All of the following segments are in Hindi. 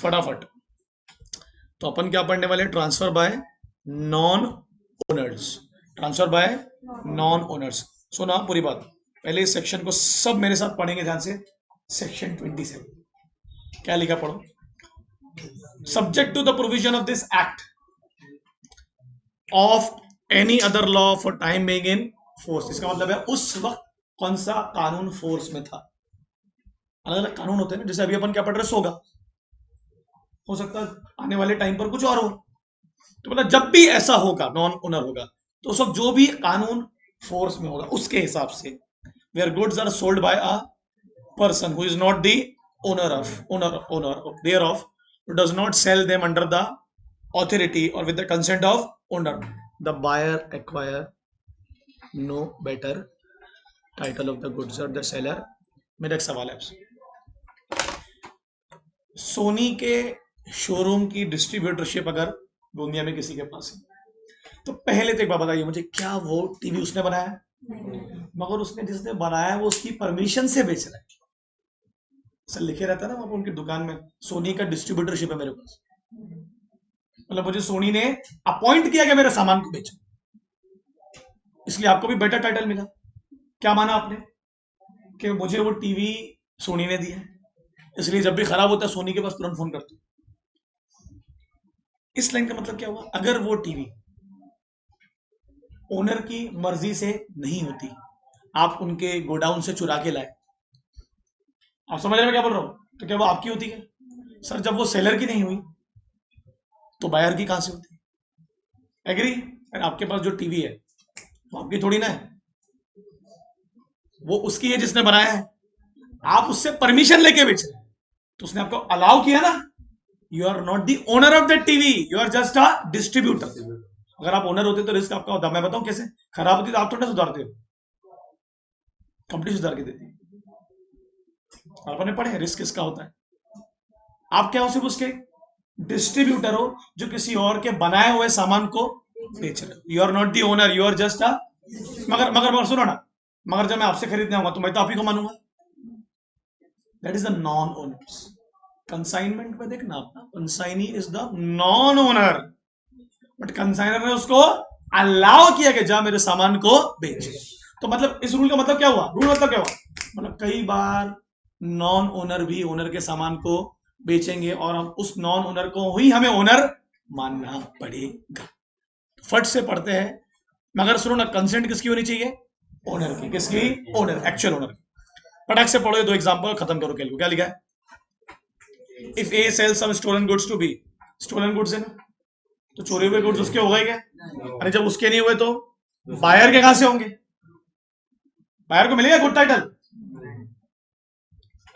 फटाफट। तो अपन क्या पढ़ने वाले? Transfer by non owners. Transfer by non owners. सुना पूरी बात। पहले इस सेक्शन को सब मेरे साथ पढ़ेंगे ध्यान से। सेक्शन 27 क्या लिखा पढ़ो। Subject to the provision of this act of any other law for time being in force. इसका मतलब है उस वक्त कौन सा कानून फोर्स में था। अलग अलग कानून होते हैं ना, जैसे अभी अपन क्या पढ़ रहे? सोगा। हो सकता है आने वाले टाइम पर कुछ और हो। तो मतलब जब भी ऐसा होगा, नॉन ओनर होगा, तो उस वक्त जो भी कानून फोर्स में होगा उसके हिसाब से। Where goods are sold by a person who is not the owner thereof does not sell them under the authority or with the consent of owner, the buyer acquire no better title of the goods or the seller। मेरा एक सवाल है आपसे। सोनी के शोरूम की डिस्ट्रीब्यूटरशिप अगर दुनिया में किसी के पास है, तो पहले तो एक बात बताइए मुझे, क्या वो टीवी उसने बनाया है? मगर उसने जिसने बनाया है वो उसकी परमिशन से बेच रहा है। सर लिखे रहता है ना वहां उनकी दुकान में, सोनी का डिस्ट्रीब्यूटरशिप है मेरे पास। मतलब मुझे सोनी ने अपॉइंट किया कि मेरे सामान को बेचो, इसलिए आपको भी बेटर टाइटल मिला। क्या माना आपने? कि मुझे वो टीवी सोनी ने दिया, इसलिए जब भी खराब होता है सोनी के पास तुरंत फोन करते। इस लाइन का मतलब क्या हुआ? अगर वो टीवी ओनर की मर्जी से नहीं होती, आप उनके गोडाउन से चुरा के लाए, आप समझ रहे हैं क्या बोल रहा हूं? तो क्या वो आपकी होती है? सर जब वो सेलर की नहीं हुई तो बायर की कहां से होती? एग्री? आपके पास जो टीवी है वो आपकी थोड़ी ना है, वो उसकी है जिसने बनाया है। आप उससे परमिशन लेके बेच रहे हैं, तो उसने आपको अलाउ किया ना। You are not the owner of the TV, you are just a distributor. अगर आप ओनर होते तो रिस्क आपका होता। मैं बताऊं कैसे? खराब होती तो आप थोड़ा सुधारते हो, कंपनी सुधार के देती है। आपने पढ़े रिस्क किसका होता है? आप क्या हो? सिर्फ उसके डिस्ट्रीब्यूटर हो जो किसी और के बनाए हुए सामान को बेच रहे हो। You are not the owner, you are just a. मगर सुनो ना, मगर जब मैं आपसे खरीदने आऊंगा तो मैं तो आप ही को मानूंगा। That is the non owners. Consignment में देखना अपना, consignee is the non owner, but consignor ने उसको अलाउ किया कि जा मेरे सामान को बेच। तो मतलब इस रूल का मतलब क्या हुआ? रूल मतलब क्या हुआ? मतलब कई बार नॉन ओनर भी ओनर के सामान को बेचेंगे और हम उस नॉन ओनर को ही हमें ओनर मानना पड़ेगा। फट से पढ़ते हैं। मगर सुनो ना, कंसेंट किसकी होनी चाहिए? ओनर की। किसकी? Owner, actual owner. फटाक से पढ़ो, दो एग्जांपल खत्म करो खेल को। क्या लिखा है? If A sell some stolen goods to be, stolen goods है ना, तो चोरी हुए गुड्स उसके हो गए क्या? अरे जब उसके नहीं हुए तो बायर के कहां से होंगे? बायर को मिलेगा गुड टाइटल?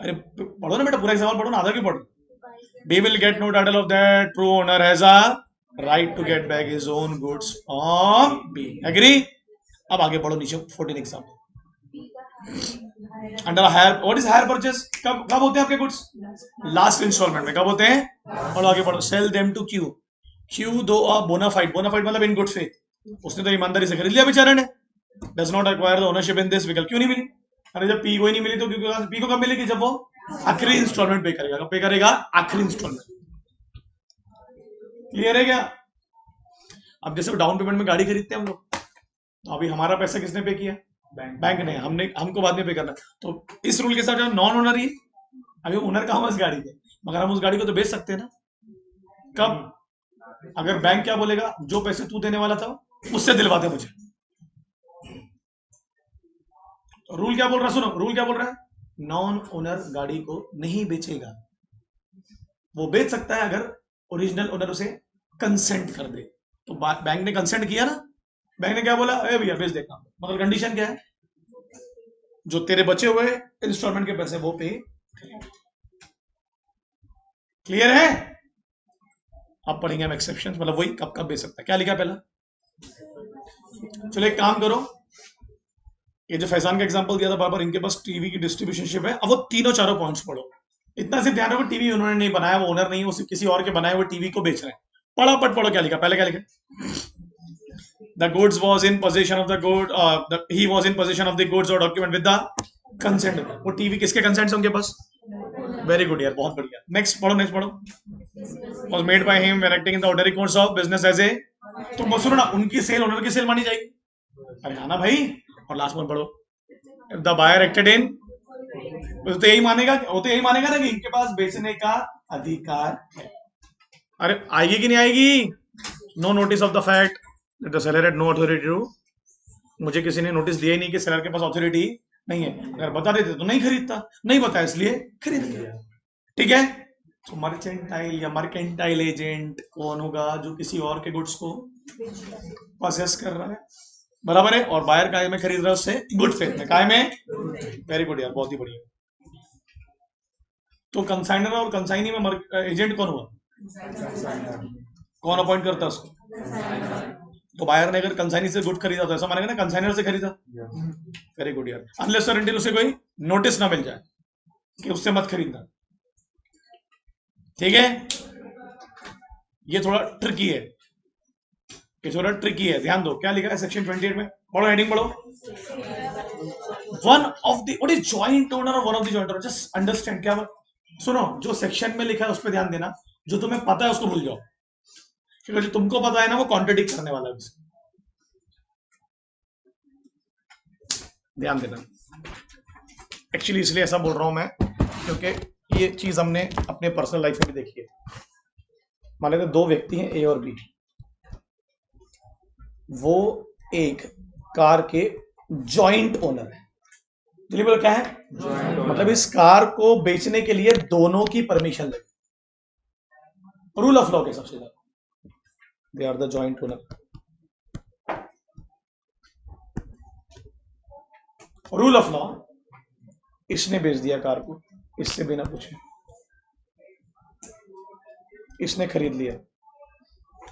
अरे पढ़ो ना बेटा, पूरा एग्जाम्पल पढ़ो ना, आधा क्यों पढ़ो? B will get no title of that. True owner has a right to get back his own goods from B. Agree? अब आगे पढ़ो नीचे 14 example. Under hire, what is hire purchase? कब कब होते हैं आपके गुड्स? लास्ट इंस्टॉलमेंट में। कब होते हैं? और आगे पढ़ो। Sell them to Q, Q दो अ बोनाफाइड, बोनाफाइड मतलब इन गुड फेथ, उसने तो ईमानदारी से खरीद लिया बेचारे ने। Does not acquire the ownership in this vehicle. क्यों नहीं मिली? अरे जब पी को ही नहीं मिली तो पी को कब मिलेगी? जब वो आखिरी इंस्टॉलमेंट पे करेगा। कब पे करेगा? आखिरी इंस्टॉलमेंट। क्लियर है क्या? अब जैसे डाउन पेमेंट में गाड़ी खरीदते हैं हम लोग, तो अभी हमारा पैसा किसने पे किया? बैंक ने। हमको बाद में पे करना। तो इस रूल के साथ नॉन ओनर ही, अभी ओनर कहां है उस गाड़ी के, मगर हम उस गाड़ी को तो बेच सकते हैं ना। कब? अगर बैंक क्या बोलेगा? जो पैसे तू देने वाला था उससे दिलवाते मुझे। रूल क्या बोल रहा है? सुनो, रूल क्या बोल रहा है? नॉन ओनर गाड़ी को नहीं बेचेगा। वो बेच सकता है अगर ओरिजिनल ओनर उसे कंसेंट कर दे। तो बैंक ने कंसेंट किया ना, बैंक ने क्या बोला? अरे भैया बेच देगा, मगर कंडीशन क्या है? जो तेरे बचे हुए इंस्टॉलमेंट के पैसे वो पे। क्लियर है? अब पढ़ेंगे हम एक्सेप्शन, मतलब वही कब कब बेच सकता है। क्या लिखा पहला? चलो एक काम करो, ये जो फैजान का एग्जांपल दिया था बार बार, इनके पास टीवी की डिस्ट्रीब्यूशनशिप है। अब वो तीनों चारों पॉइंट्स पढ़ो। इतना सिर्फ ध्यान रखो, टीवी उन्होंने नहीं बनाया, वो ओनर नहीं है, वो सिर्फ किसी और के बनाए हुए टीवी को बेच रहे हैं। पढ़ो पढ़ो। क्या लिखा पहले? क्या लिखा? The goods was in possession of the good, he was in possession of the goods or document with the consent। वो टीवी किसके कंसेंट से उनके पास? वेरी गुड यार, बहुत बढ़िया। नेक्स्ट पढ़ो, नेक्स्ट पढ़ो। was made by him when acting in the ordinary course of business as a, तो सुनो ना, उनकी सेल ओनर की सेल मानी जाएगी। अरे हाँ ना भाई, और लास्ट में पढ़ो, द बायर एक्टेड इन, तो यही मानेगा, वो तो यही मानेगा ना कि इनके पास बेचने का अधिकार है। अरे आएगी कि नहीं आएगी? No notice of the fact the seller had no authority to, मुझे किसी ने नोटिस दिया ही नहीं कि सेलर के पास अथॉरिटी नहीं है। अगर बता देते तो नहीं खरीदता, नहीं बताया इसलिए खरीद लिया। ठीक है, तो मर्चेंटाइल या मर्केंटाइल एजेंट कौन होगा? जो किसी और के गुड्स को प्रोसेस कर रहा है, बराबर है, और बायर काय में खरीद रहा है उससे गुड फेथ में, काय में। वेरी गुड यार, बहुत ही बढ़िया। तो कंसाइनर और कंसाइनी में एजेंट कौन हुआ? कौन अपॉइंट करता है उसको? तो बायर ने अगर कंसाइनी से गुड खरीदा तो ऐसा मानेगा ना कंसाइनर से खरीदा। वेरी गुड यार, अनलेस और अनटिल उसे कोई नोटिस ना मिल जाए कि उससे मत खरीदना। ठीक है, ये थोड़ा ट्रिकी है, ये थोड़ा ट्रिकी है, ध्यान दो। क्या लिखा है सेक्शन 28 में? पढ़ो, हेडिंग पढ़ो। One of the, what is joint owner और one of the joint owner, just understand. क्या सुनो, जो सेक्शन में लिखा है उस पर ध्यान देना, जो तुम्हें पता है उसको भूल जाओ, क्योंकि जो तुमको पता है ना वो कॉन्ट्रडिक्ट करने वाला है। ध्यान देना, एक्चुअली इसलिए ऐसा बोल रहा हूं मैं क्योंकि ये चीज हमने अपने पर्सनल लाइफ में भी देखी है। मान लेते दो व्यक्ति हैं, ए और बी, वो एक कार के जॉइंट ओनर है। दिल्ली बोला क्या है? मतलब इस कार को बेचने के लिए दोनों की परमिशन लगी। रूल ऑफ लॉ के सबसे ज्यादा, they are the joint owner. Rule of law, इसने बेच दिया कार को इससे बिना पूछे, इसने खरीद लिया,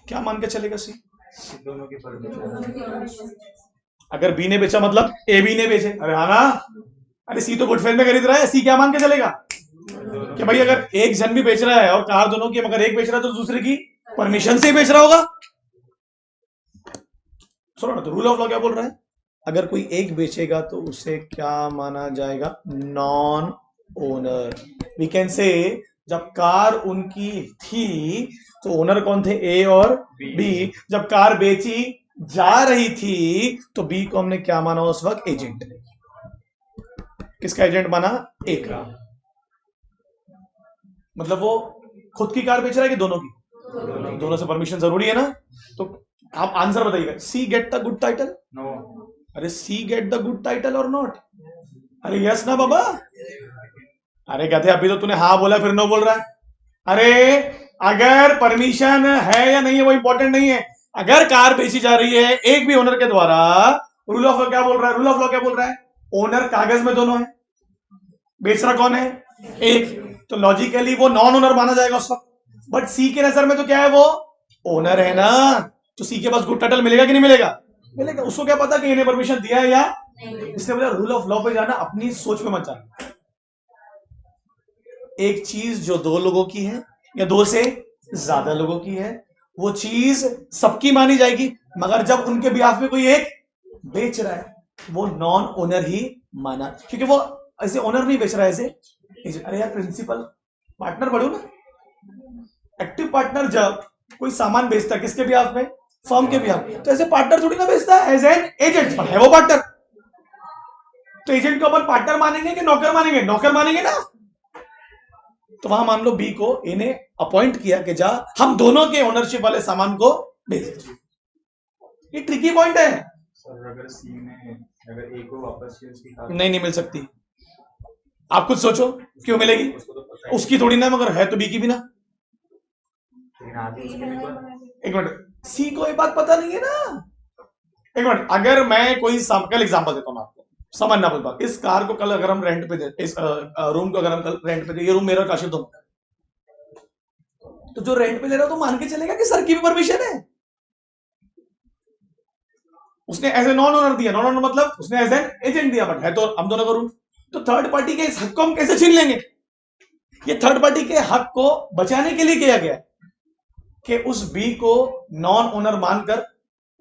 क्या मान के चलेगा? सी दोनों की परमिशन। अगर बी ने बेचा मतलब ए बी ने बेचे, अरे हाँ ना, अरे सी तो गुडफेल में खरीद रहा है, सी क्या मान के चलेगा कि भाई अगर एक जन भी बेच रहा है और कार दोनों की, मगर एक बेच रहा है तो दूसरे की परमिशन से ही बेच रहा होगा। सुनो ना, तो रूल ऑफ लॉ क्या बोल रहा है? अगर कोई एक बेचेगा तो उसे क्या माना जाएगा? Non owner. We can say जब कार उनकी थी तो ओनर कौन थे? ए और बी। जब कार बेची जा रही थी तो बी को हमने क्या माना उस वक्त? एजेंट। किसका एजेंट माना? ए का। मतलब वो खुद की कार बेच रहा है कि दोनों की? दोनों से परमिशन जरूरी है ना। तो आप आंसर बताइएगा, C get the good title? No. अरे C get the good title और नॉट? अरे यस ना बाबा? अरे कहते अभी तो तूने हाँ बोला फिर नो बोल रहा है। अरे अगर परमिशन है या नहीं है वो इंपॉर्टेंट नहीं है, अगर कार बेची जा रही है एक भी ओनर के द्वारा, रूल ऑफ लॉ क्या बोल रहा है? रूल ऑफ लॉ क्या बोल रहा है? ओनर कागज में दोनों है, बेच रहा कौन है? एक। तो लॉजिकली वो नॉन ओनर माना जाएगा उस वक्त। बट सी के नजर में तो क्या है? वो ओनर है ना। तो सी के पास गुड टाइटल मिलेगा कि नहीं मिलेगा? मिलेगा। उसको क्या पता कि इन्हें परमिशन दिया है या इसलिए बोला रूल ऑफ लॉ पे जाना, अपनी सोच में मत जाना। एक चीज जो दो लोगों की है या दो से ज्यादा लोगों की है, वो चीज सबकी मानी जाएगी, मगर जब उनके बिहाफ में कोई एक बेच रहा है वो नॉन ओनर ही माना, क्योंकि वो ऐसे ओनर नहीं बेच रहा है, ऐसे। अरे यार प्रिंसिपल पार्टनर बढ़ो ना। एक्टिव पार्टनर जब कोई सामान बेचता है किसके बिहाफ में? फर्म के बिहाफ। तो ऐसे पार्टनर थोड़ी ना बेचता है, एज एन एजेंट है वो पार्टनर। तो एजेंट को अपन पार्टनर मानेंगे कि नौकर मानेंगे? नौकर मानेंगे ना। तो वहां मान लो बी को इन्हें अपॉइंट किया कि जा हम दोनों के ओनरशिप वाले सामान को बेच। ये ट्रिकी पॉइंट है। सर अगर सी ने अगर ए को वापस नहीं मिल सकती। आप खुद सोचो क्यों मिलेगी? उसकी थोड़ी ना, मगर है तो बी की भी ना। एक मिनट, सी को ये बात पता नहीं है ना। एक मिनट, अगर मैं कोई कल एग्जांपल देता हूं आपको, समझना कोई बात। इस कार को कल अगर हम रेंट पे दे, इस रूम को अगर हम कल रेंट पे दे, ये रूम मेरा काशिफ दो, तो जो रेंट पे ले रहा तो मान के चलेगा कि सर की भी परमिशन है। उसने एज ए नॉन ओनर दिया। नॉन ओनर मतलब उसने एज एन एजेंट दिया, बट है तो हम दोनों का रूम। तो थर्ड पार्टी के इस हक को हम कैसे छीन लेंगे? ये थर्ड पार्टी के हक को बचाने के लिए किया गया कि उस बी को नॉन ओनर मानकर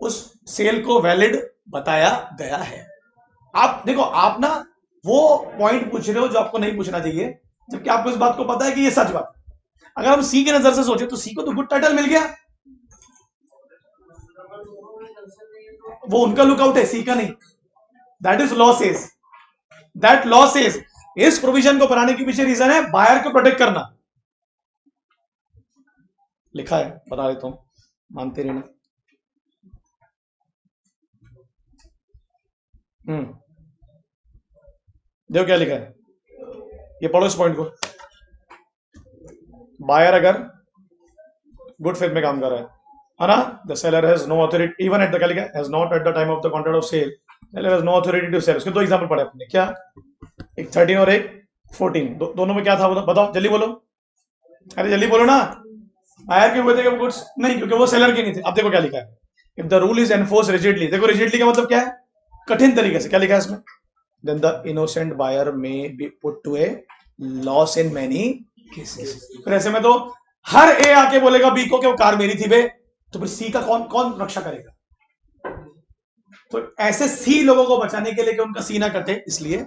उस सेल को वैलिड बताया गया है। आप देखो, आप ना वो पॉइंट पूछ रहे हो जो आपको नहीं पूछना चाहिए, जबकि आपको इस बात को पता है कि ये सच बात। अगर हम सी की नजर से सोचे तो सी को तो गुड टाइटल मिल गया, वो उनका लुकआउट है, सी का नहीं। That is law says, that law says, इस प्रोविजन को बनाने के पीछे रीजन है बायर को प्रोटेक्ट करना। लिखा है, बता देता हूं, मानते नहीं ना। देखो क्या लिखा है, ये पढ़ो इस पॉइंट को। बायर अगर गुड फेथ में काम कर रहा है ना, the seller has no authority even at the, क्या लिखा है, has not at the time of the contract of sale, seller has no authority to sell. उसके दो एग्जांपल पढ़े अपने, क्या, एक 13 और एक 14, दोनों में क्या था बताओ, जल्दी बोलो, अरे जल्दी बोलो ना। बायर के हुए थे गुड्स नहीं, क्योंकि वो सेलर के नहीं थे। अब देखो क्या लिखा है, if the rule is enforce rigidly, देखो रिजिडली का मतलब क्या है, कठिन तरीके से, क्या लिखा है इसमें, then the innocent buyer may be put to a loss in many cases। फिर ऐसे में तो हर ए आके बोलेगा बी को कि वो कार मेरी थी बे, तो फिर सी का कौन कौन रक्षा करेगा। तो ऐसे सी लोगों को बचाने के लिए कि उनका सी ना कटे, इसलिए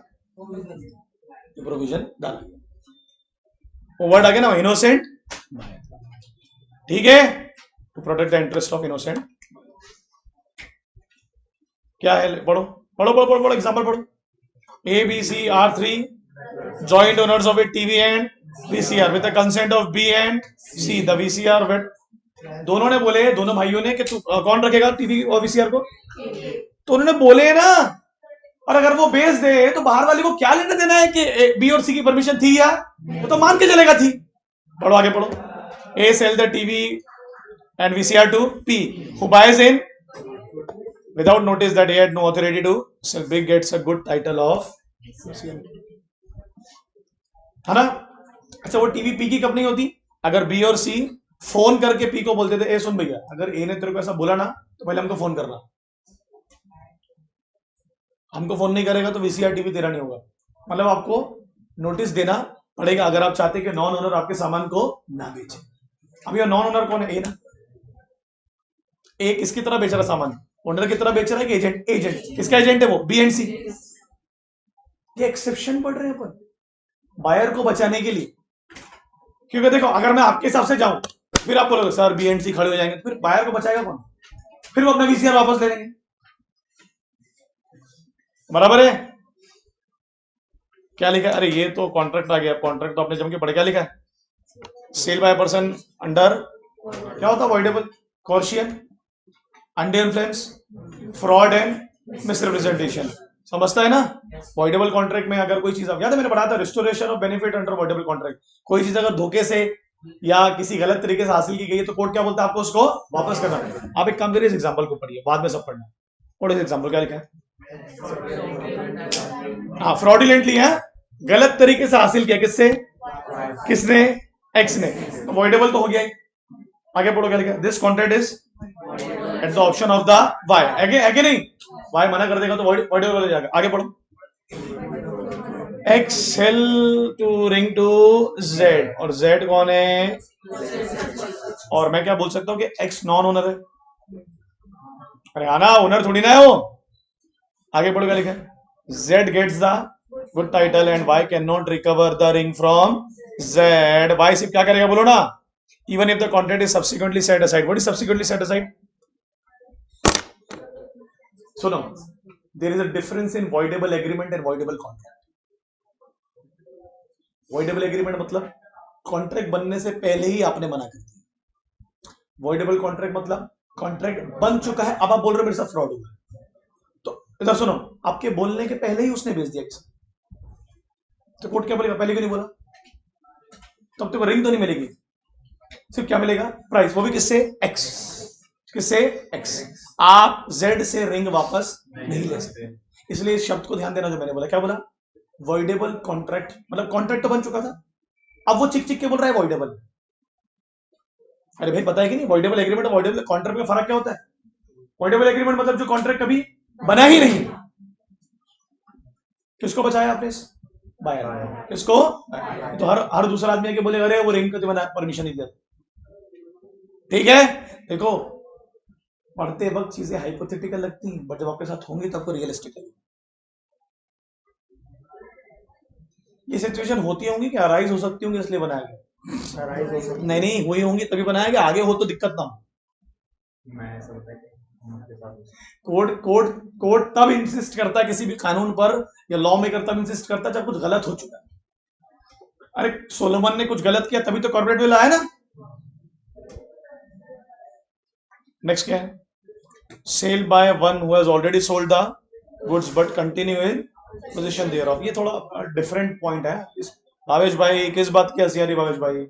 प्रोविजन डाला गया। वर्ड आ गया ना, इनोसेंट, ठीक है, to protect the interest of innocent. क्या है, पढ़ो पढ़ो पढ़ो पढ़ो, एग्जाम्पल पढ़ो। A, B, C are three joint owners of a TV and VCR with the consent of B and C. The VCR with, दोनों ने बोले, दोनों भाइयों ने कि तू कौन रखेगा टीवी और VCR को, तो उन्होंने बोले ना। और अगर वो बेच दे तो बाहर वाले को क्या लेना देना है कि बी और सी की परमिशन थी या, वो तो मान के चलेगा थी। पढ़ो आगे पढ़ो। A sell the TV and VCR to P who buys in without notice that he had no authority to sell. B gets a good title of, है ना। अच्छा, वो टीवी पी की कब नहीं होती, अगर बी और सी फोन करके पी को बोलते थे, ए सुन भैया, अगर ए ने तेरे को ऐसा बोला ना तो पहले हमको फोन करना, हमको फोन नहीं करेगा तो वीसीआर टीवी तेरा नहीं होगा। मतलब आपको नोटिस देना पड़ेगा अगर आप चाहते कि नॉन ओनर आपके सामान को ना बेचे। अब ये नॉन ओनर कौन है, ए ना। ए किसकी तरह बेच रहा सामान, ओनर की तरह बेच रहा है कि एजेंट, एजेंट किसका एजेंट है, वो बी एंड सी। ये एक्सेप्शन पढ़ रहे हैं अपन बायर को बचाने के लिए, क्योंकि देखो अगर मैं आपके हिसाब से जाऊं फिर आप बोलोगे सर बी एंड सी खड़े हो जाएंगे, फिर बायर को बचाएगा कौन, फिर वो अपना वीसीआर वापस ले लेंगे। बराबर है। क्या लिखा है, अरे ये तो कॉन्ट्रैक्ट आ गया, कॉन्ट्रैक्ट तो आपने जम के पढ़े, क्या लिखा है, सेल बाय पर्सन अंडर, क्या होता है, avoidable coercion, under influence, fraud and misrepresentation, समझता है ना। अवॉइडेबल कॉन्ट्रैक्ट में अगर कोई चीज, याद है मैंने पढ़ा था, restoration of benefit under avoidable contract, कोई चीज अगर धोखे से या किसी गलत तरीके से हासिल की गई है तो कोर्ट क्या बोलता है, आपको उसको वापस करना। आप एक काम करिए, इस एग्जांपल को पढ़िए, बाद में सब पढ़ना। पढ़ो इस एग्जांपल, क्या लिखा है, हाँ फ्रॉडुलेंटली है, गलत तरीके से हासिल किया, किससे, किसने, एक्स ने, अवॉइडेबल तो हो गया ही। आगे पढ़ो क्या लिखा है, this contract is at the option of the Y, आगे नहीं, वाई मना कर देगा तो अवॉइडेबल हो जाएगा। आगे पढ़ो, X sell to ring to Z, और जेड कौन है, और मैं क्या बोल सकता हूं कि एक्स नॉन ओनर है, अरे आना ओनर थोड़ी ना है वो। आगे पढ़ो क्या लिखा है, Z gets the good title and Y can not recover the ring from Z. Y सिर्फ क्या करेगा बोलो ना, even if the contract is subsequently set aside. What is subsequently set aside? So now there is a difference in voidable agreement and voidable contract. voidable agreement मतलब कॉन्ट्रैक्ट बनने से पहले ही आपने मना कर दिया। voidable contract मतलब कॉन्ट्रैक्ट बन चुका है, अब आप बोल रहे हो मेरे साथ फ्रॉड हुआ, तो इधर सुनो, आपके बोलने के पहले ही उसने भेज दिया, तो कोर्ट क्या बोलेगा, पहले क्यों नहीं बोला, तब तो रिंग तो नहीं मिलेगी, सिर्फ क्या मिलेगा, प्राइस, वो भी किससे, एक्स, किससे, एक्स। आप जेड से रिंग वापस नहीं ले सकते, इसलिए इस शब्द को ध्यान देना जो मैंने बोला, क्या बोला, वॉइडेबल कॉन्ट्रैक्ट, मतलब कॉन्ट्रैक्ट तो बन चुका था, अब वो चिक चिक के बोल रहा है वॉइडेबल। अरे भाई पता है कि नहीं, वॉइडेबल एग्रीमेंट और वॉइडेबल कॉन्ट्रैक्ट में फर्क क्या होता है। वॉइडेबल एग्रीमेंट मतलब जो कॉन्ट्रैक्ट कभी बना ही नहीं, किसको बचाया आपने, बायर, किसको, तो हर दूसरा आदमी आके बोलेगा अरे वो रिंग को तो परमिशन नहीं दिया। ठीक है, देखो पढ़ते वक्त चीजें हाइपोथेटिकल लगती हैं, बट जब आपके साथ होंगी तब आपको रियलिस्टिक लगेगी। ये सिचुएशन होती होंगी कि अराइज हो सकती होंगी, इसलिए बनाया गया। राइज हो सकती नहीं नहीं हुई होंगी तभी बनाया गया, आगे हो तो दिक्कत ना हो। मैं ऐसा होता है कि हमारे साथ कोर्ट कोर्ट कोर्ट तब इंसिस्ट करता है किसी भी कानून पर या लॉ मेकर तब इंसिस्ट करता है जब कुछ गलत हो चुका है। अरे सोलोमन ने कुछ गलत किया तभी तो कॉर्पोरेट बिल आया ना। नेक्स्ट क्या है? Sale by one who has already sold the goods but continue in position thereof. ये थोड़ा डिफरेंट पॉइंट है। भावेश भाई किस बात की हंसी आ रही भावेश भाई?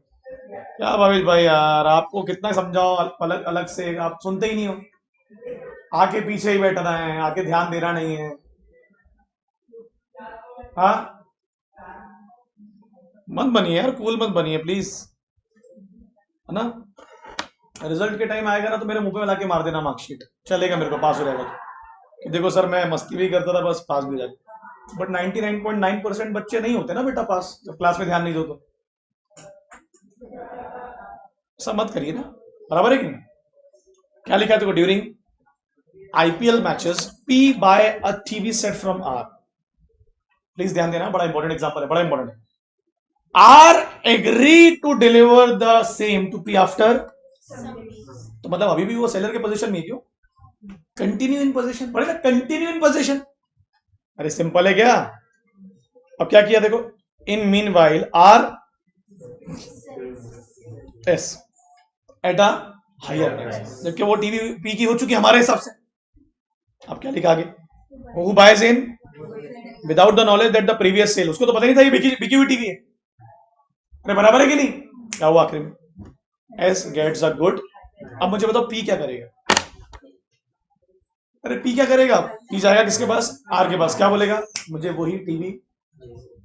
क्या भावेश भाई यार, आपको कितना समझाओ अलग अलग से, आप सुनते ही नहीं हो। आके पीछे ही बैठ रहा है, आके ध्यान दे रहा नहीं है। हाँ मत बनिए यार, कूल मत बनिए प्लीज, है ना। रिजल्ट के टाइम आएगा ना तो मेरे मुंह पे लाके मार देना मार्कशीट, चलेगा मेरे को, पास हो जाएगा तो। देखो सर मैं मस्ती भी करता था बस पास भी हो जाए। बट 99.9% बच्चे नहीं होते ना बेटा पास, जब क्लास में ध्यान नहीं दो तो। ऐसा मत करिए ना, बराबर है कि नहीं? क्या लिखा है देखो, during IPL matches P buy a TV set from R. Please ध्यान देना, बड़ा इंपॉर्टेंट एग्जांपल है, बड़ा इंपॉर्टेंट है। R agree to deliver the same to P after, तो मतलब अभी भी वो सेलर के पोजीशन में है क्यों? कंटिन्यू इन पोजीशन पढ़े ना, कंटिन्यू इन पोजीशन। अरे सिंपल है क्या? अब क्या किया देखो, in meanwhile R S at a higher price, जबकि वो टीवी पी की हो चुकी हमारे हिसाब से। अब क्या लिखा आगे, who buys in without the knowledge that the previous sale, उसको तो पता नहीं था ये बिकी हुई टीवी है। अरे बराबर है कि नहीं? क्या हुआ आखिर में? S gets a good. अब मुझे बताओ पी क्या करेगा? अरे पी क्या करेगा? पी जाएगा किसके पास? आर के पास, क्या बोलेगा? मुझे वही टीवी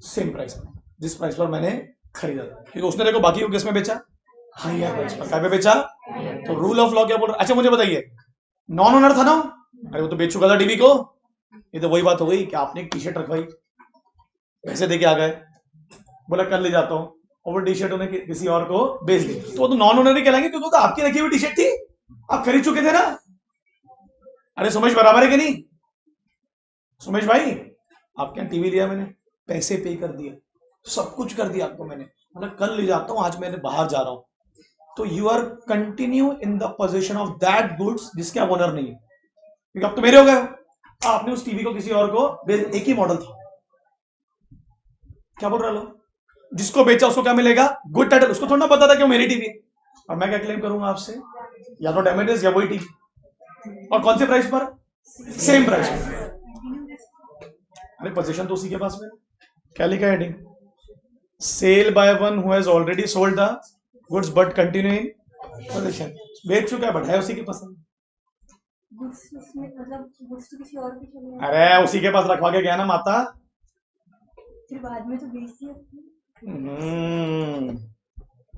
सेम प्राइस पर, जिस प्राइस पर मैंने खरीदा था, क्योंकि उसने देखो बाकी को किस में बेचा? हायर प्राइस पर। क्या पे बेचा? तो रूल ऑफ लॉ क्या बोल रहा है? अच्छा मुझे बताइए, नॉन ओनर था ना? अरे वो तो बेच चुका था टीवी को। ये तो वही बात हो गई कि आपने एक टी शर्ट रखवाई, पैसे देके आ गए, बोला कल ले जाता हूँ, और वो टी शर्ट उन्हें किसी और को बेच दी, तो वो तो नॉन ओनर ही कहलाएंगे, क्योंकि वो तो आपकी रखी हुई टी शर्ट थी, आप खरीद चुके थे ना। अरे सुमेश बराबर है कि नहीं? सुमेश भाई, आपके यहाँ टीवी लिया मैंने, पैसे पे कर दिए, सब कुछ कर दिया आपको मैंने, मतलब कल ले जाता हूँ, आज मैंने बाहर जा रहा हूँ, तो you are continue in the position of that goods जिसके आप ओनर नहीं है, क्योंकि अब तो मेरे हो गए। आपने उस टीवी को किसी और को, एक ही मॉडल था, क्या बोल रहा लो, जिसको बेचा उसको क्या मिलेगा? Good title. उसको थोड़ा पता था कि वो मेरी टीवी है, और मैं क्या क्लेम करूंगा आपसे? या तो डैमेजेस या वही टीवी, और कौन से प्राइस पर? सेम प्राइस पर। अरे पोजीशन तो उसी के पास में। क्या लिखा है heading? Sale by one who has already sold the goods but continue in position. बेच चुका है बट है उसी के पास। मतलब गुड्स तो किसी और के चले गए, अरे उसी के पास रखवा के गया ना माता। फिर बाद में तो बेच दिया।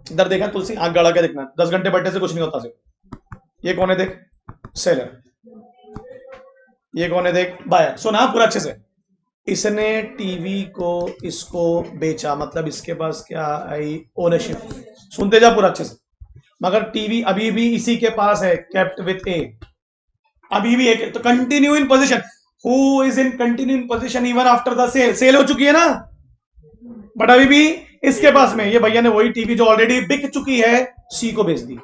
इधर देखा तुलसी, आंख गड़ा के देखना, 10 घंटे बैठने से कुछ नहीं होता सिर्फ। ये कौन है देख? सेलर। ये कौन है देख? बायर। सुना पूरा अच्छे से, इसने टीवी को इसको बेचा, मतलब इसके पास क्या आई? ओनरशिप। सुनते जा पूरा अच्छे से। मगर टीवी अभी भी इसी के पास है, केप्ट विथ ए, अभी भी एक, तो continue in position. Who is in continue in position even after the sale? Sale हो चुकी है ना, बट अभी भी इसके पास में। ये भैया ने वही टीवी जो ऑलरेडी बिक चुकी है सी को बेच दी।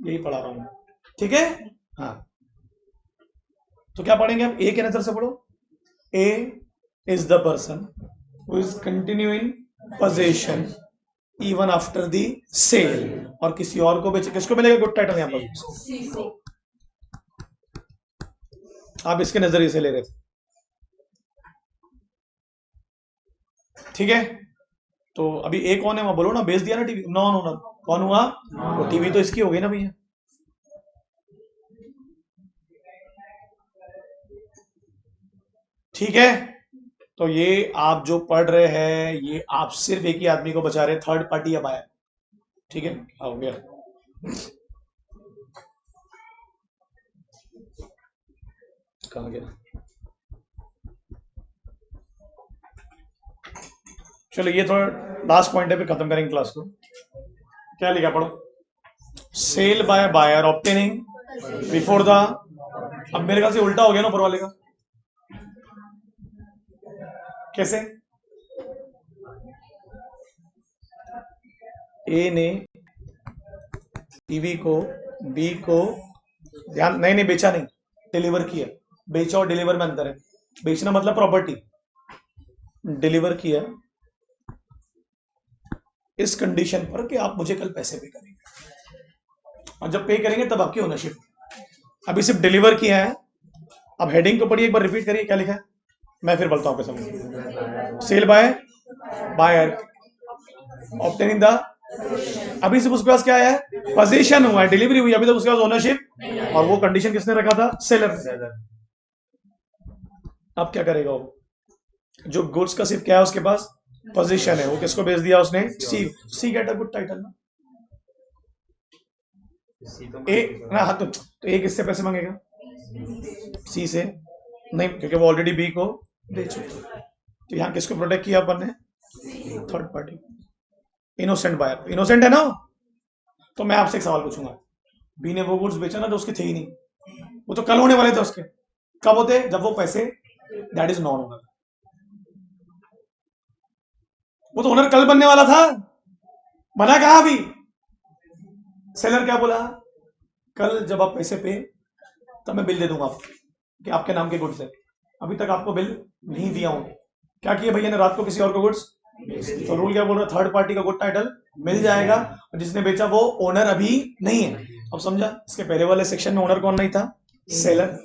यही पढ़ा रहा हूं, ठीक है? हाँ, तो क्या पढ़ेंगे हम? ए के नजर से पढ़ो। A is the person who is continue in position even after the sale, और किसी और को बेचे। किसको मिलेगा गुड टाइटल यहां पर? आप इसके नजरिए से ले रहे थे, ठीक है? तो अभी ए कौन है वहां बोलो ना? बेच दिया ना टीवी, नॉन ओनर। कौन हुआ? तो टीवी तो इसकी हो गई ना भैया। ठीक है, तो ये आप जो पढ़ रहे हैं ये आप सिर्फ एक ही आदमी को बचा रहे, थर्ड पार्टी अब आया, ठीक है? हो गया। कहां गया? चलो ये थोड़ा लास्ट पॉइंट है, फिर खत्म करेंगे क्लास को। क्या लिखा पढ़ो? Sale by buyer obtaining before the, अब मेरे ख्याल से उल्टा हो गया ना ऊपर वाले का। कैसे? ए ने टीवी को बी को ध्यान नहीं बेचा नहीं, डिलीवर किया। बेचा और डिलीवर में अंतर है। बेचना मतलब प्रॉपर्टी, डिलीवर किया इस कंडीशन पर कि आप मुझे कल पैसे पे करेंगे, और जब पे करेंगे तब आपकी ओनरशिप। अभी सिर्फ डिलीवर किया है। अब हेडिंग को पढ़िए एक बार, रिपीट करिए क्या लिखा है, मैं फिर बोलता हूं आपके सामने। Sale by buyer, obtaining the, अभी सिर्फ उसके पास क्या है, पोजीशन हुआ है, डिलीवरी हुई, अभी तक उसके पास ओनरशिप, और वो कंडीशन किसने रखा था, सेलर। अब क्या करेगा वो, जो गुड्स का सिर्फ क्या है उसके पास, पोजीशन है, वो किसको भेज दिया उसने, सी। सी गेट अ गुड टाइटल ना, ए ना, हाँ, तो ए किससे पैसे मांगेगा, सी से नहीं, क्योंकि वो ऑलरेडी बी को दे चुके। तो यहाँ किसको प्रोटेक्ट किया अपन ने, third party, innocent buyer. Innocent है ना। तो मैं आपसे एक सवाल पूछूंगा, बी ने वो गुड्स बेचा ना जो उसके थे ही नहीं, वो तो कल होने वाले थे उसके, कब होते, जब वो पैसे, दैट इज नॉन ओनर। वो तो ओनर कल बनने वाला था, बना कहा अभी, सेलर क्या बोला, कल जब आप पैसे पे तब मैं बिल दे दूंगा आपको कि आपके नाम के गुड्स है, अभी तक आपको बिल नहीं दिया हूं। क्या किया भैया ने, रात को किसी और को गुड्स, तो रूल क्या बोल रहा है, थर्ड पार्टी का गुड टाइटल मिल जाएगा, और जिसने बेचा वो ओनर अभी नहीं है। अब समझा, इसके पहले वाले सेक्शन में ओनर कौन नहीं था, सेलर,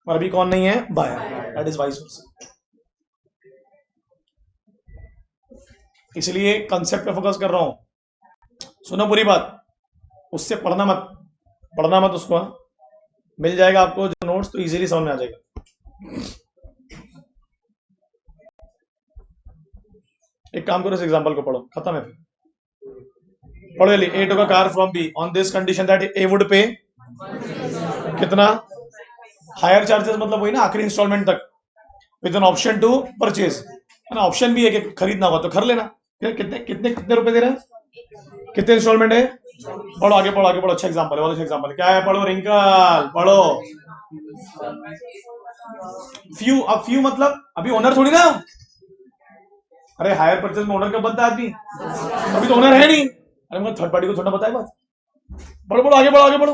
और अभी कौन नहीं है, buyer, that is vice versa. इसलिए कंसेप्ट पे फोकस कर रहा हूं, सुनो पूरी बात, उससे पढ़ना मत उसको, मिल जाएगा आपको जो नोट्स, तो इजीली समझ में आ जाएगा। एक काम करो, इस एग्जांपल को पढ़ो, खत्म है फिर। पढ़ो जल्दी। ए टू का car from be on this condition that A would पे कितना, हायर चार्जेस, मतलब वही ना, आखिरी इंस्टॉलमेंट तक, with an option to purchase, है ना, ऑप्शन भी है कि खरीदना होगा तो कर लेना। कितने कितने कितने रुपए दे रहे हैं, कितने इंस्टॉलमेंट है, पढ़ो आगे पढ़ो आगे पढ़ो। अच्छा एग्जांपल है, अच्छा एग्जांपल क्या है, पढ़ो रिंकल, पढ़ो। फ्यू, अब फ्यू मतलब अभी ओनर थोड़ी ना, अरे हायर परचेज में ओनर कब बनता है आदमी, अभी तो ओनर है नहीं। अरे मैं थर्ड पार्टी को थोड़ा बताया बात, पढ़ो पढ़ो आगे पढ़ो आगे पढ़ो।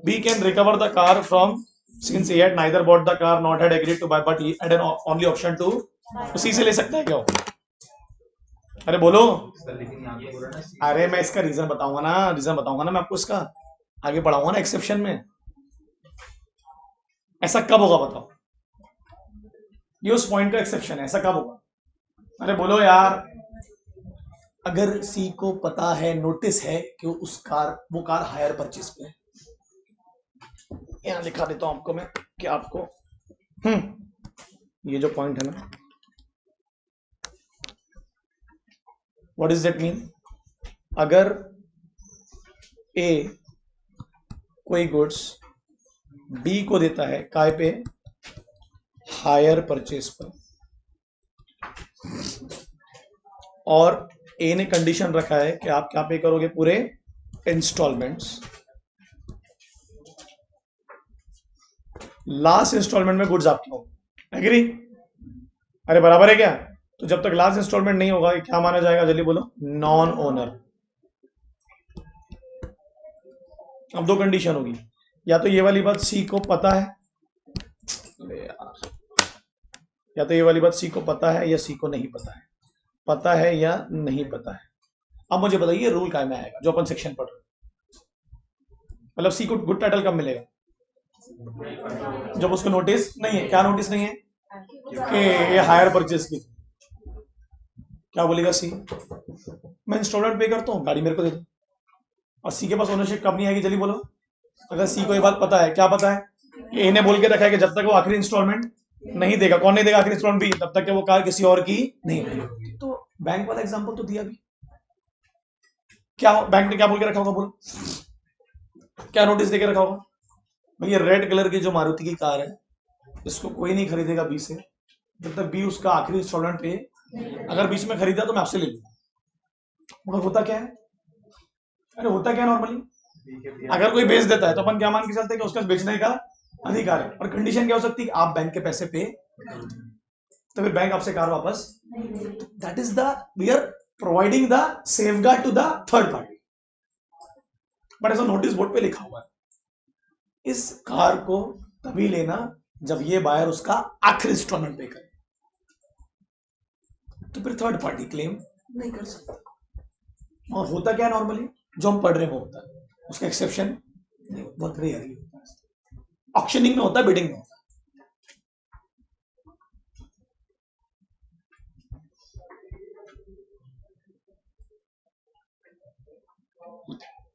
B can recover the car from, since he had neither bought the car not had agreed to buy but he had an only option to, सी से ले सकता है क्या वो, अरे बोलो। अरे मैं इसका रीजन बताऊंगा ना, मैं आपको इसका आगे पढ़ाऊंगा ना, एक्सेप्शन में। ऐसा कब होगा बताओ, ये उस पॉइंट का एक्सेप्शन है, ऐसा कब होगा, अरे बोलो यार। अगर सी को पता है, नोटिस है कि वो कार हायर परचेज पे है, यहां दिखा देता हूं आपको मैं कि आपको ये जो पॉइंट है ना, व्हाट इज दैट मीन, अगर ए कोई गुड्स बी को देता है काय पे, हायर परचेज पर, और ए ने कंडीशन रखा है कि आप क्या पे करोगे, पूरे इंस्टॉलमेंट्स, लास्ट इंस्टॉलमेंट में गुड्स आपके होंगे, एग्री, अरे बराबर है क्या। तो जब तक लास्ट इंस्टॉलमेंट नहीं होगा क्या माना जाएगा, जल्दी बोलो, नॉन ओनर। अब दो कंडीशन होगी, या तो ये वाली बात सी को पता है, या तो ये वाली बात सी को पता है या सी को नहीं पता है, पता है या नहीं पता है। अब मुझे बताइए रूल क्या में आएगा जो अपन सेक्शन पढ़ रहे हैं, मतलब सी को गुड टाइटल कब मिलेगा, जब उसको नोटिस नहीं है। क्या नोटिस नहीं है कि ये हायर परचेज की, क्या बोलेगा सी, मैं इंस्टॉलमेंट पे करता हूँ, गाड़ी मेरे को दे दो, और सी के पास ओनरशिप कब नहीं आएगी, जल्दी बोलो। अगर सी को ये बात पता है, क्या पता है, ए ने बोल के रखा है कि जब तक वो आखिरी इंस्टॉलमेंट नहीं देगा, कौन नहीं देगा आखिरी इंस्टॉलमेंट, भी, तब तक कि वो कार किसी और की नहीं है। तो बैंक वाला एग्जांपल तो दिया भी, क्या बैंक ने क्या बोल के रखा होगा, बोलो क्या नोटिस देके रखा होगा, भैया रेड कलर की जो मारुति की कार है इसको कोई नहीं खरीदेगा बी से जब तक बी उसका आखिरी इंस्टॉलमेंट पे, अगर बीच में खरीदा तो मैं आपसे ले लूंगा। मगर होता क्या है, अरे होता क्या नॉर्मली, अगर कोई बेच देता है तो अपन क्या मान के चलते हैं कि उसका बेचने का अधिकार है, और कंडीशन क्या हो सकती है कि आप बैंक के पैसे पे, तो फिर बैंक आपसे कार वापस, that is the, we are providing the safeguard to the third party. But ऐसा नोटिस बोर्ड पे लिखा हुआ है, इस कार को तभी लेना जब ये बायर उसका आखिरी इंस्टॉलमेंट पे करे, तो फिर थर्ड पार्टी क्लेम नहीं कर सकता। और होता क्या है नॉर्मली, जो हम पढ़ रहे हैं वो होता है, उसका एक्सेप्शन बहुत रेयरली होता है। ऑक्शनिंग में होता है, बिडिंग में होता है।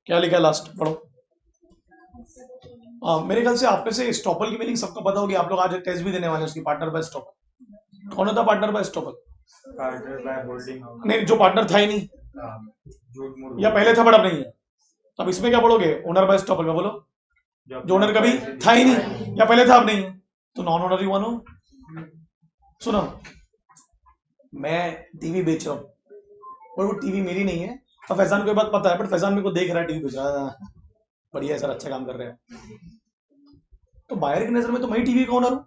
क्या लिखा है लास्ट पढ़ो। मेरे ख्याल से आप में से स्टॉपल की मीनिंग सबको पता होगी, आप लोग आज टेस्ट भी देने वाले हैं उसकी, पार्टनर बाय स्टॉपल। कौन होता partner by estoppel? Partner by holding नहीं, जो पार्टनर था ही नहीं झूठ मूठ या पहले था बट अब नहीं है, अब इसमें क्या पढ़ोगे? ओनर बाय स्टॉपल में बोलो, जो ओनर कभी था ही नहीं या पहले था अब नहीं है, तो नॉन ओनर ही बनो। सुनो, मैं टीवी बेच रहा हूँ और वो टीवी मेरी नहीं है, और फैजान को ये बात पता है, बट फैजान मेरे को देख रहा है टीवी बेच रहा है, बढ़िया है सर, अच्छा काम कर रहे हैं, तो बायर की नजर में तो मैं ही टीवी का ओनर हूं।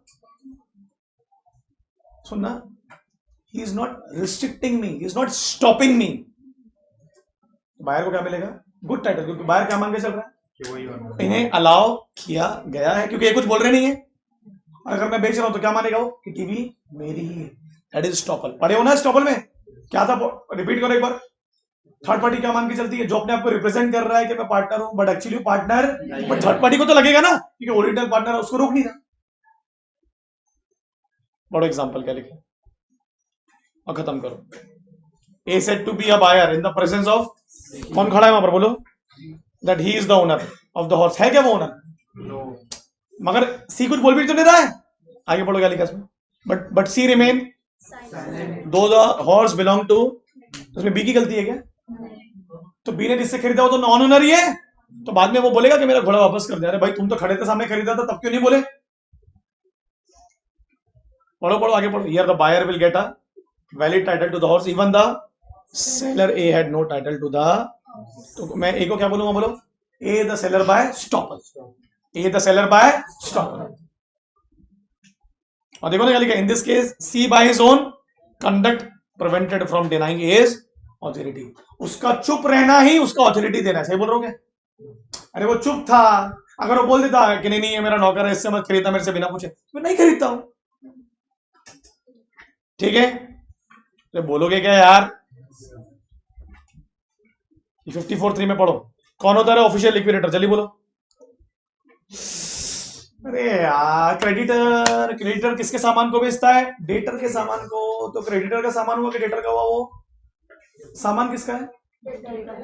सुनना, he is not restricting me, he is not stopping me. Buyer को क्या मिलेगा? गुड टाइटल, क्योंकि बायर क्या मान के चल रहा है कि वही होना। इन्हें अलाउ किया गया है, क्योंकि ये कुछ बोल रहे नहीं है। और अगर मैं बेच रहा हूं तो क्या मानेगा वो कि टीवी मेरी ही है, दैट इज स्टॉपल। पढ़े हो ना स्टॉपल में क्या था? रिपीट करो एक बार। थर्ड पार्टी क्या मान के चलती है? जो अपने आप को रिप्रेजेंट कर रहा है कि मैं पार्टनर हूं, but actually partner, but third party को तो लगेगा ना क्योंकि ओरिजिनल पार्टनर है, उसको रोक नहीं रहा। बड़ो एग्जांपल क्या लिखा और खत्म करो। A said to B a buyer in the presence of, कौन खड़ा है वहां पर बोलो? That he is the owner of the horse. है क्या वो ओनर? नो, मगर सी कुछ बोल भी तो नहीं रहा है। आगे पढ़ो क्या लिखा इसमें। बट सी रिमेन दो द हॉर्स बिलोंग टू, उसमें बी की गलती है क्या? तो बी ने जिससे खरीदा वो तो नॉन ओनर ही है, तो बाद में वो बोलेगा कि मेरा घोड़ा वापस कर दे। अरे भाई तुम तो खड़े थे सामने, खरीदा था, तब क्यों नहीं बोले? पढ़ो पढ़ो आगे पढ़ो। Here the buyer will get a valid title to the horse even the seller A had no title to the, तो मैं ए को क्या बोलूंगा बोलो? A the seller by estoppel, A the seller by estoppel. और देखो ना क्या लिखा, in this case C by his own conduct prevented from denying his authority. उसका चुप रहना ही उसका ऑथोरिटी देना है। सही बोल रहे हो? अरे वो चुप था, अगर वो बोल देता कि नहीं नहीं ये मेरा नौकर है, इससे मत खरीदता मेरे से बिना पूछे, तो नहीं खरीदता हूं, ठीक है? तो बोलोगे क्या यार? 54(3) में पढ़ो, कौन होता है ऑफिशियल लिक्विडेटर? जल्दी बोलो। अरे यार, क्रेडिटर, क्रेडिटर किसके सामान को बेचता है? डेटर के सामान को। तो क्रेडिटर का सामान हुआ कि डेटर का हुआ? वो सामान किसका है?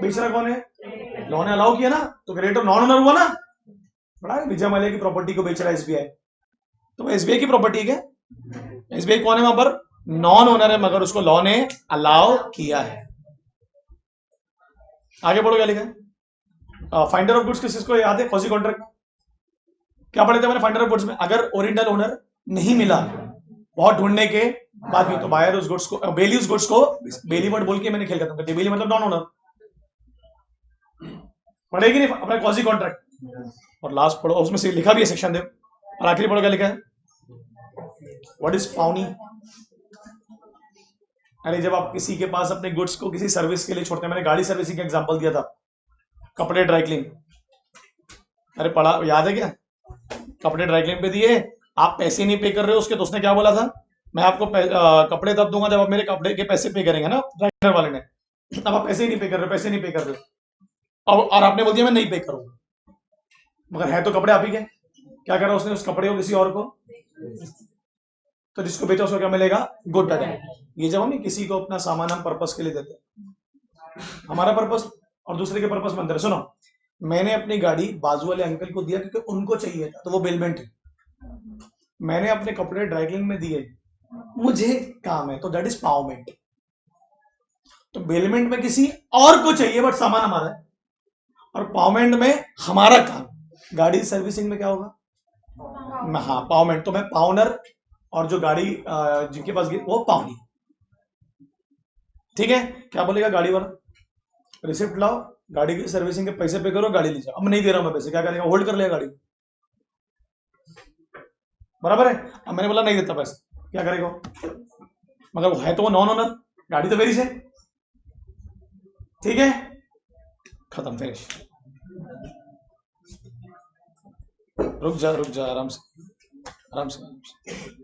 बेच रहा कौन है? लॉ ने अलाउ किया ना, तो क्रेडिटर नॉन ओनर हुआ ना। बड़ा विजय माल्या की प्रॉपर्टी को बेच रहा है एसबीआई, तो एसबीआई की प्रॉपर्टी है क्या? एसबीआई कौन है वहां पर? नॉन ओनर है, मगर उसको लॉ ने अलाउ किया है। आगे बढ़ो क्या लिखा है। फाइंडर ऑफ गुड्स किसको याद है? फॉजी कॉन्ट्रैक्ट में क्या पढ़े थे मैंने? फाइंडर ऑफ गुड्स में अगर ओरिजिनल ओनर नहीं मिला बहुत ढूंढने के बाद भी, तो बायर उस गुड्स को, बेली उस गुड्स को, बेली वर्ड बोल के मैंने खेल खत्म कर दिया। बेली मतलब नॉन ओनर। पढ़ेगी नहीं अपना क्वाजी कॉन्ट्रैक्ट। और लास्ट पढ़ो, उसमें से लिखा भी है सेक्शन दे। और आखिरी पढ़ो क्या लिखा है। What is pawnee? अरे जब आप किसी के पास अपने गुड्स को किसी सर्विस के लिए छोड़ते हैं, मैंने गाड़ी सर्विसिंग का एग्जांपल दिया था, कपड़े ड्राई क्लीन। अरे पढ़ा, याद है क्या? कपड़े ड्राई क्लीन पे दिए, आप पैसे नहीं पे कर रहे हो उसके, तो उसने क्या बोला था? मैं आपको कपड़े तब दूंगा जब आप मेरे कपड़े के पैसे पे करेंगे ना, ड्राई क्लीनर वाले ने। अब आप पैसे ही नहीं पे कर रहे हो, पैसे नहीं पे कर रहे हो, और आपने बोल दिया मैं नहीं पे करूंगा, मगर है तो कपड़े आप ही के। क्या करा उसने? उस कपड़े को किसी और को, तो जिसको बेचा उसको क्या मिलेगा? Good title. ये जब हम किसी को अपना सामान हम पर्पस के लिए देते हैं, हमारा पर्पस और दूसरे के पर्पस में अंतर है। सुनो, मैंने अपनी गाड़ी बाजू वाले अंकल को दिया क्योंकि उनको चाहिए था, तो वो बेलमेंट है। मैंने अपने कपड़े ड्राई क्लीन में दिए, मुझे काम है, तो दैट इज पावमेंट। तो बेलमेंट में किसी और को चाहिए बट सामान हमारा है, और पावमेंट में हमारा काम। गाड़ी सर्विसिंग में क्या होगा? हाँ, पावमेंट। तो मैं पावनर, और जो गाड़ी जिनके पास वो पावनी। ठीक है? क्या बोलेगा गाड़ी वाला? रिसिप्ट लाओ, गाड़ी की सर्विसिंग के पैसे पे करो, गाड़ी ले जाओ। अब नहीं दे रहा हूं मैं पैसे, क्या करेगा? होल्ड कर लेगा गाड़ी, बराबर है? अब मैंने बोला नहीं देता पैसे, क्या करेगा? मगर है तो वो नॉन ओनर, गाड़ी तो मेरी से। ठीक है, खत्म, फिनिश। रुक जा आराम से, आराम से।